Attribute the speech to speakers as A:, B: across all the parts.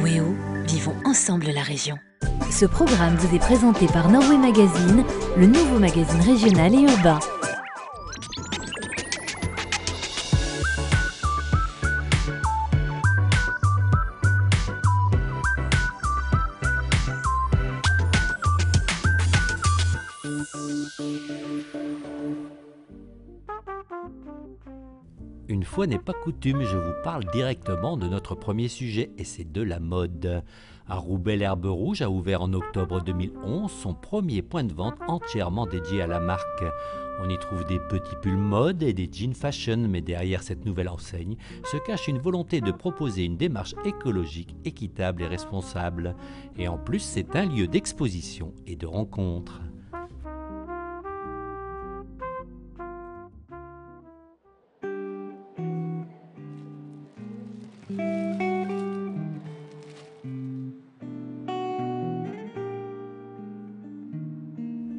A: Norway-O, vivons ensemble la région. Ce programme vous est présenté par Norway Magazine, le nouveau magazine régional et urbain.
B: Une fois n'est pas coutume, je vous parle directement de notre premier sujet, et c'est de la mode. À Roubaix, l'Herbe Rouge a ouvert en octobre 2011 son premier point de vente entièrement dédié à la marque. On y trouve des petits pulls mode et des jeans fashion, mais derrière cette nouvelle enseigne se cache une volonté de proposer une démarche écologique, équitable et responsable. Et en plus, c'est un lieu d'exposition et de rencontre.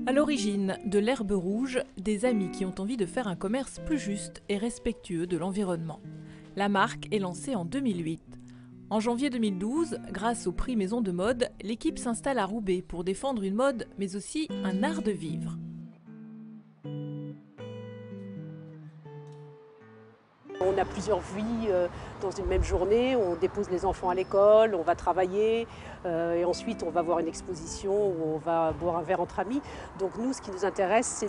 C: À l'origine de l'Herbe Rouge, des amis qui ont envie de faire un commerce plus juste et respectueux de l'environnement. La marque est lancée en 2008. En janvier 2012, grâce au prix Maison de Mode, l'équipe s'installe à Roubaix pour défendre une mode, mais aussi un art de vivre.
D: On a plusieurs vies dans une même journée, on dépose les enfants à l'école, on va travailler et ensuite on va voir une exposition où on va boire un verre entre amis. Donc nous, ce qui nous intéresse,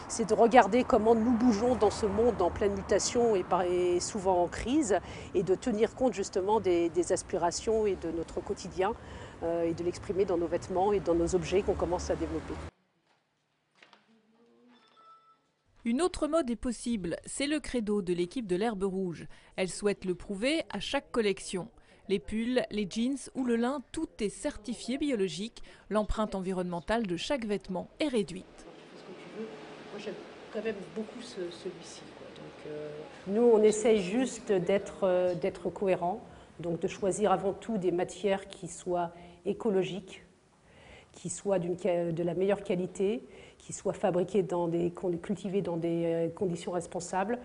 D: c'est de regarder comment nous bougeons dans ce monde en pleine mutation et souvent en crise, et de tenir compte justement des aspirations et de notre quotidien et de l'exprimer dans nos vêtements et dans nos objets qu'on commence à développer.
C: Une autre mode est possible, c'est le credo de l'équipe de l'Herbe Rouge. Elle souhaite le prouver à chaque collection. Les pulls, les jeans ou le lin, tout est certifié biologique. L'empreinte environnementale de chaque vêtement est réduite.
D: Moi j'aime quand même beaucoup celui-ci. Nous on essaye juste d'être cohérents, donc de choisir avant tout des matières qui soient écologiques, qui soient de la meilleure qualité, qui soient fabriquées cultivées dans des conditions responsables.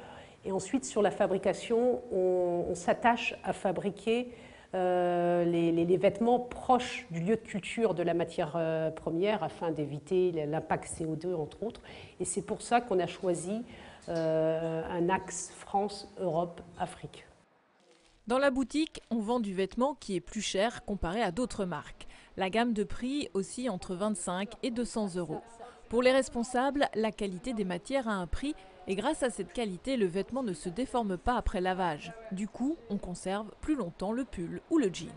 D: Et ensuite, sur la fabrication, on s'attache à fabriquer les vêtements proches du lieu de culture de la matière première afin d'éviter l'impact CO2, entre autres. Et c'est pour ça qu'on a choisi un axe France, Europe, Afrique.
C: Dans la boutique, on vend du vêtement qui est plus cher comparé à d'autres marques. La gamme de prix oscille entre 25 et 200 euros. Pour les responsables, la qualité des matières a un prix et grâce à cette qualité, le vêtement ne se déforme pas après lavage. Du coup, on conserve plus longtemps le pull ou le jeans.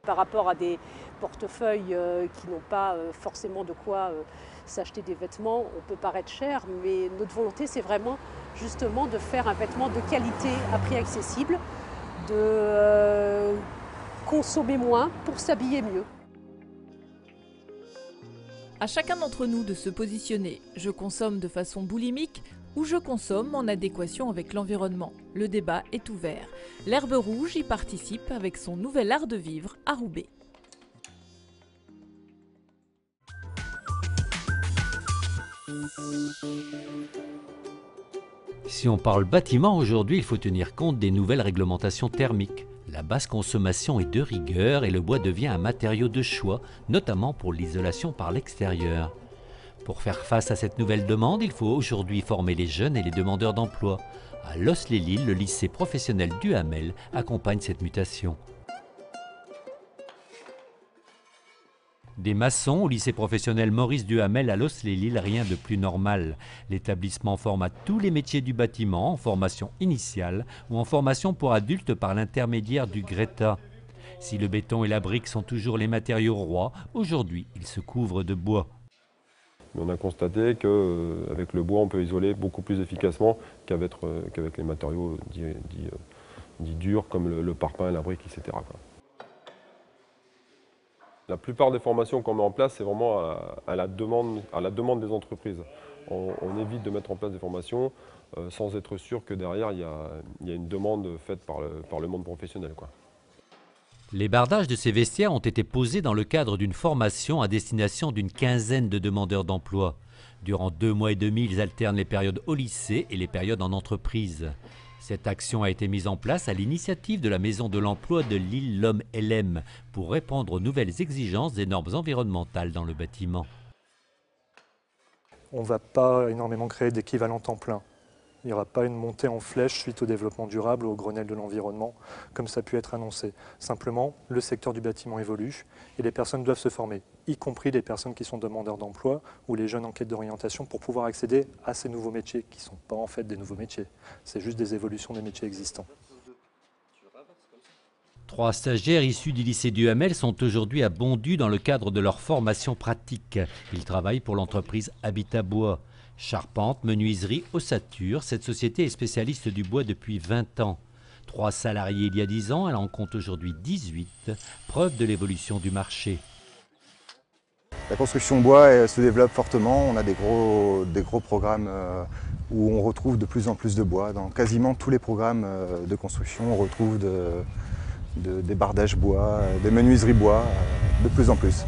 D: Par rapport à des portefeuilles qui n'ont pas forcément de quoi s'acheter des vêtements, on peut paraître cher, mais notre volonté, c'est vraiment justement de faire un vêtement de qualité à prix accessible, de consommer moins pour s'habiller mieux.
C: À chacun d'entre nous de se positionner. Je consomme de façon boulimique ou je consomme en adéquation avec l'environnement. Le débat est ouvert. L'Herbe Rouge y participe avec son nouvel art de vivre à Roubaix.
B: Si on parle bâtiment aujourd'hui, il faut tenir compte des nouvelles réglementations thermiques. La basse consommation est de rigueur et le bois devient un matériau de choix, notamment pour l'isolation par l'extérieur. Pour faire face à cette nouvelle demande, il faut aujourd'hui former les jeunes et les demandeurs d'emploi. À Los-les-Lilles, le lycée professionnel du Hamel accompagne cette mutation. Des maçons au lycée professionnel Maurice Duhamel à Los-les-Lilles, rien de plus normal. L'établissement forme à tous les métiers du bâtiment, en formation initiale ou en formation pour adultes par l'intermédiaire du Greta. Si le béton et la brique sont toujours les matériaux rois, aujourd'hui ils se couvrent de bois.
E: On a constaté qu'avec le bois, on peut isoler beaucoup plus efficacement qu'avec les matériaux dits durs comme le parpaing, la brique, etc. La plupart des formations qu'on met en place, c'est vraiment à la demande des entreprises. On évite de mettre en place des formations sans être sûr que derrière, il y a une demande faite par le monde professionnel, quoi.
B: Les bardages de ces vestiaires ont été posés dans le cadre d'une formation à destination d'une quinzaine de demandeurs d'emploi. Durant 2 mois et demi, ils alternent les périodes au lycée et les périodes en entreprise. Cette action a été mise en place à l'initiative de la Maison de l'Emploi de Lille L'Homme LM pour répondre aux nouvelles exigences des normes environnementales dans le bâtiment.
F: On ne va pas énormément créer d'équivalent temps plein. Il n'y aura pas une montée en flèche suite au développement durable ou au Grenelle de l'environnement, comme ça a pu être annoncé. Simplement, le secteur du bâtiment évolue et les personnes doivent se former, y compris les personnes qui sont demandeurs d'emploi ou les jeunes en quête d'orientation pour pouvoir accéder à ces nouveaux métiers, qui ne sont pas en fait des nouveaux métiers. C'est juste des évolutions des métiers existants.
B: 3 stagiaires issus du lycée du Hamel sont aujourd'hui à Bondu dans le cadre de leur formation pratique. Ils travaillent pour l'entreprise Habitat Bois. Charpente, menuiserie, ossature, cette société est spécialiste du bois depuis 20 ans. 3 salariés il y a 10 ans, elle en compte aujourd'hui 18, preuve de l'évolution du marché.
G: La construction bois se développe fortement, on a des gros programmes où on retrouve de plus en plus de bois. Dans quasiment tous les programmes de construction, on retrouve des bardages bois, des menuiseries bois, de plus en plus.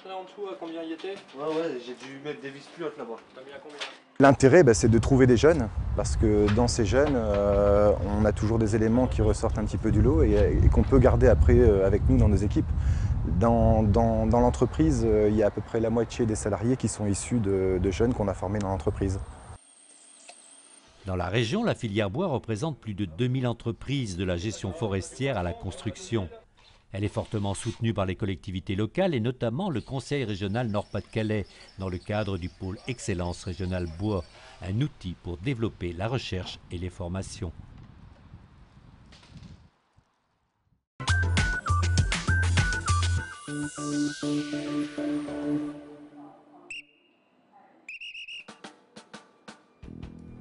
H: En dessous, combien il était? Ouais, j'ai dû mettre des vis-culottes là-bas. T'as mis à combien?
G: L'intérêt, c'est de trouver des jeunes, parce que dans ces jeunes, on a toujours des éléments qui ressortent un petit peu du lot et qu'on peut garder après avec nous dans nos équipes. Dans l'entreprise, il y a à peu près la moitié des salariés qui sont issus de jeunes qu'on a formés dans l'entreprise.
B: Dans la région, la filière bois représente plus de 2000 entreprises de la gestion forestière à la construction. Elle est fortement soutenue par les collectivités locales et notamment le Conseil régional Nord-Pas-de-Calais dans le cadre du pôle Excellence régionale bois, un outil pour développer la recherche et les formations.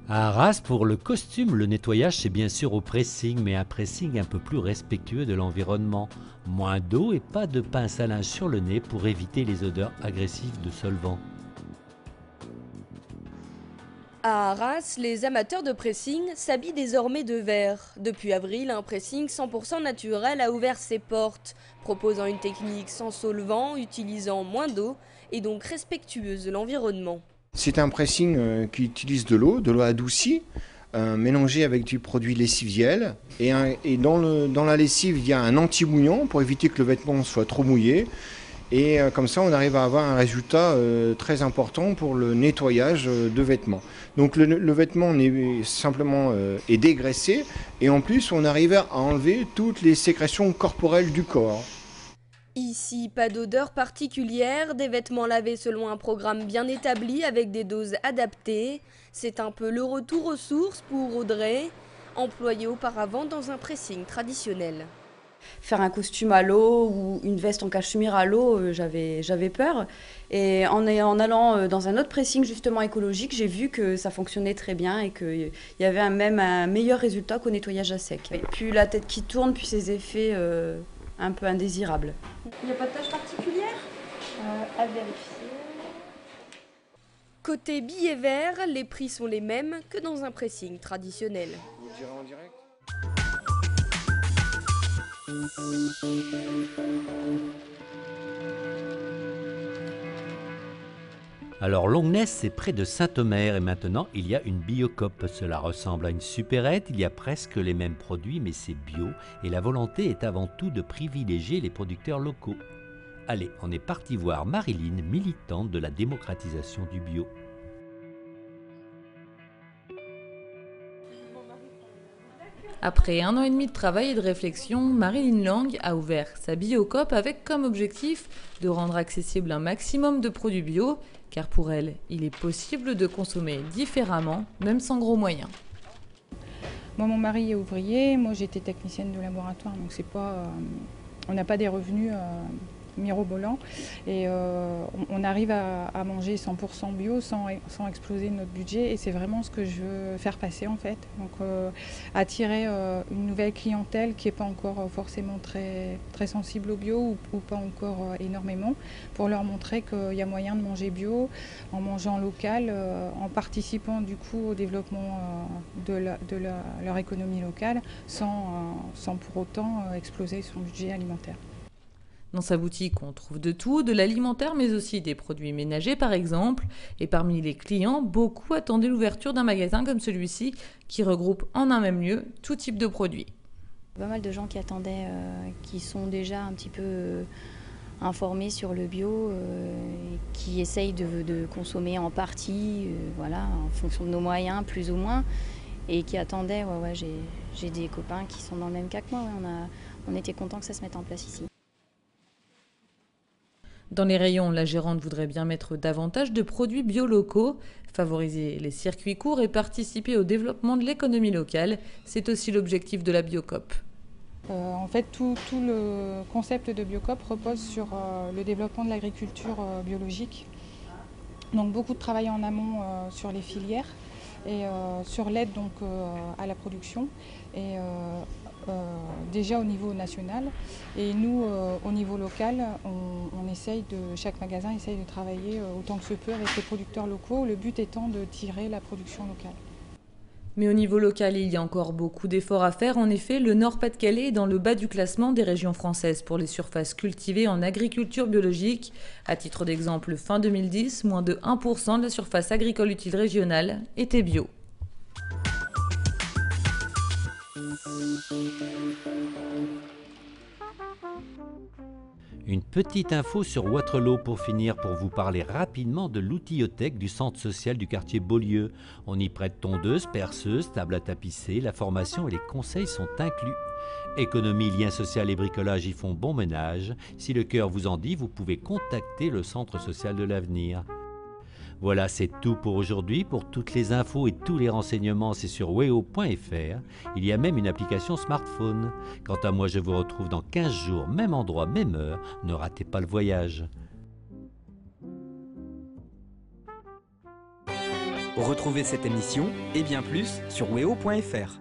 B: À Arras, pour le costume, le nettoyage c'est bien sûr au pressing, mais un pressing un peu plus respectueux de l'environnement. Moins d'eau et pas de pince à linge sur le nez pour éviter les odeurs agressives de solvants.
I: À Arras, les amateurs de pressing s'habillent désormais de vert. Depuis avril, un pressing 100% naturel a ouvert ses portes, proposant une technique sans solvant, utilisant moins d'eau et donc respectueuse de l'environnement.
J: C'est un pressing qui utilise de l'eau adoucie, mélangée avec du produit lessiviel. Et dans la lessive, il y a un anti-mouillant pour éviter que le vêtement soit trop mouillé. Et comme ça, on arrive à avoir un résultat très important pour le nettoyage de vêtements. Donc le vêtement est dégraissé et en plus, on arrive à enlever toutes les sécrétions corporelles du corps.
I: Ici, pas d'odeur particulière, des vêtements lavés selon un programme bien établi avec des doses adaptées. C'est un peu le retour aux sources pour Audrey, employée auparavant dans un pressing traditionnel.
K: Faire un costume à l'eau ou une veste en cachemire à l'eau, j'avais peur. Et en allant dans un autre pressing justement écologique, j'ai vu que ça fonctionnait très bien et qu'il y avait même un meilleur résultat qu'au nettoyage à sec. Et puis la tête qui tourne, puis ces effets un peu indésirables.
I: Il n'y a pas de tâche particulière à vérifier. Côté billets verts, les prix sont les mêmes que dans un pressing traditionnel.
J: Vous direz en direct ?
B: Alors Longnes, c'est près de Saint-Omer et maintenant il y a une Biocoop. Cela ressemble à une supérette, il y a presque les mêmes produits mais c'est bio et la volonté est avant tout de privilégier les producteurs locaux. Allez, on est parti voir Marilyn, militante de la démocratisation du bio.
C: Après 1 an et demi de travail et de réflexion, Marilyn Lang a ouvert sa Biocoop avec comme objectif de rendre accessible un maximum de produits bio, car pour elle, il est possible de consommer différemment, même sans gros moyens.
L: Moi, mon mari est ouvrier, moi j'étais technicienne de laboratoire, donc c'est pas, on n'a pas des revenus mirobolants et on arrive à manger 100% bio sans exploser notre budget et c'est vraiment ce que je veux faire passer en fait. Donc attirer une nouvelle clientèle qui n'est pas encore forcément très sensible au bio ou pas encore énormément pour leur montrer qu'il y a moyen de manger bio en mangeant local, en participant du coup au développement de leur économie locale sans pour autant exploser son budget alimentaire.
C: Dans sa boutique, on trouve de tout, de l'alimentaire, mais aussi des produits ménagers par exemple. Et parmi les clients, beaucoup attendaient l'ouverture d'un magasin comme celui-ci, qui regroupe en un même lieu tout type de produits.
M: Pas mal de gens qui attendaient, qui sont déjà un petit peu informés sur le bio, qui essayent de consommer en partie, voilà, en fonction de nos moyens, plus ou moins, et qui attendaient. Ouais, j'ai des copains qui sont dans le même cas que moi. Ouais, on était contents que ça se mette en place ici.
C: Dans les rayons, la gérante voudrait bien mettre davantage de produits bio locaux, favoriser les circuits courts et participer au développement de l'économie locale. C'est aussi l'objectif de la Biocoop.
L: En fait, tout le concept de Biocoop repose sur le développement de l'agriculture biologique. Donc beaucoup de travail en amont sur les filières et sur l'aide donc à la production. Et déjà au niveau national et nous au niveau local, chaque magasin essaye de travailler autant que se peut avec les producteurs locaux, le but étant de tirer la production locale.
C: Mais au niveau local, il y a encore beaucoup d'efforts à faire. En effet, le Nord-Pas-de-Calais est dans le bas du classement des régions françaises pour les surfaces cultivées en agriculture biologique. À titre d'exemple, fin 2010, moins de 1% de la surface agricole utile régionale était bio.
B: Une petite info sur Waterloo pour finir, pour vous parler rapidement de l'outillotthèque du centre social du quartier Beaulieu. On y prête tondeuses, perceuses, table à tapisser, la formation et les conseils sont inclus. Économie, lien social et bricolage y font bon ménage. Si le cœur vous en dit, vous pouvez contacter le centre social de l'avenir. Voilà, c'est tout pour aujourd'hui. Pour toutes les infos et tous les renseignements, c'est sur weo.fr. Il y a même une application smartphone. Quant à moi, je vous retrouve dans 15 jours, même endroit, même heure. Ne ratez pas le voyage.
N: Retrouvez cette émission et bien plus sur weo.fr.